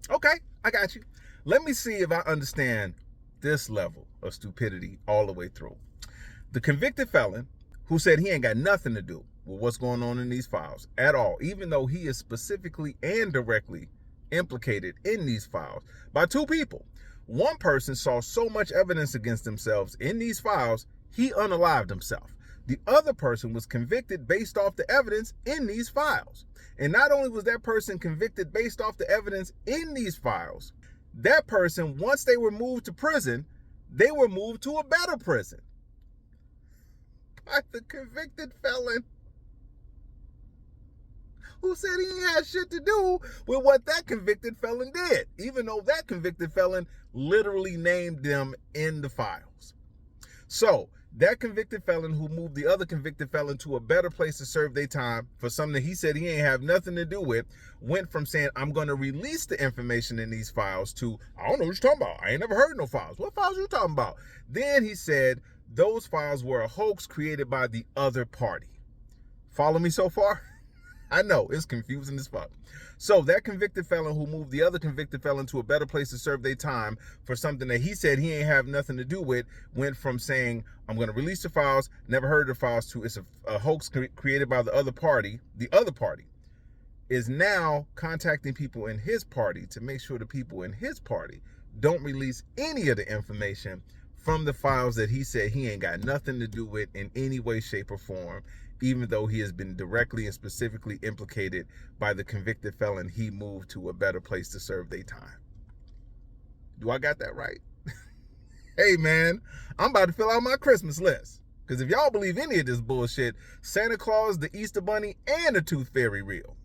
Okay, I got you. Let me see if I understand this level of stupidity all the way through. The convicted felon who said he ain't got nothing to do with what's going on in these files at all, even though he is specifically and directly implicated in these files by two people. One person saw so much evidence against themselves in these files, he unalived himself. The other person was convicted based off the evidence in these files. And not only was that person convicted based off the evidence in these files, that person, once they were moved to prison, they were moved to a better prison by the convicted felon who said he ain't had shit to do with what that convicted felon did, even though that convicted felon literally named them in the files. So that convicted felon who moved the other convicted felon to a better place to serve their time for something that he said he ain't have nothing to do with, went from saying, I'm going to release the information in these files to, I don't know what you're talking about. I ain't never heard no files. What files are you talking about? Then he said those files were a hoax created by the other party. Follow me so far? I know, it's confusing as fuck. So that convicted felon who moved the other convicted felon to a better place to serve their time for something that he said he ain't have nothing to do with, went from saying, I'm going to release the files, never heard of the files, to it's a hoax created by the other party is now contacting people in his party to make sure the people in his party don't release any of the information from the files that he said he ain't got nothing to do with in any way, shape, or form, even though he has been directly and specifically implicated by the convicted felon he moved to a better place to serve their time. Do I got that right? Hey man, I'm about to fill out my Christmas list. Because if y'all believe any of this bullshit, Santa Claus, the Easter Bunny, and the Tooth Fairy real.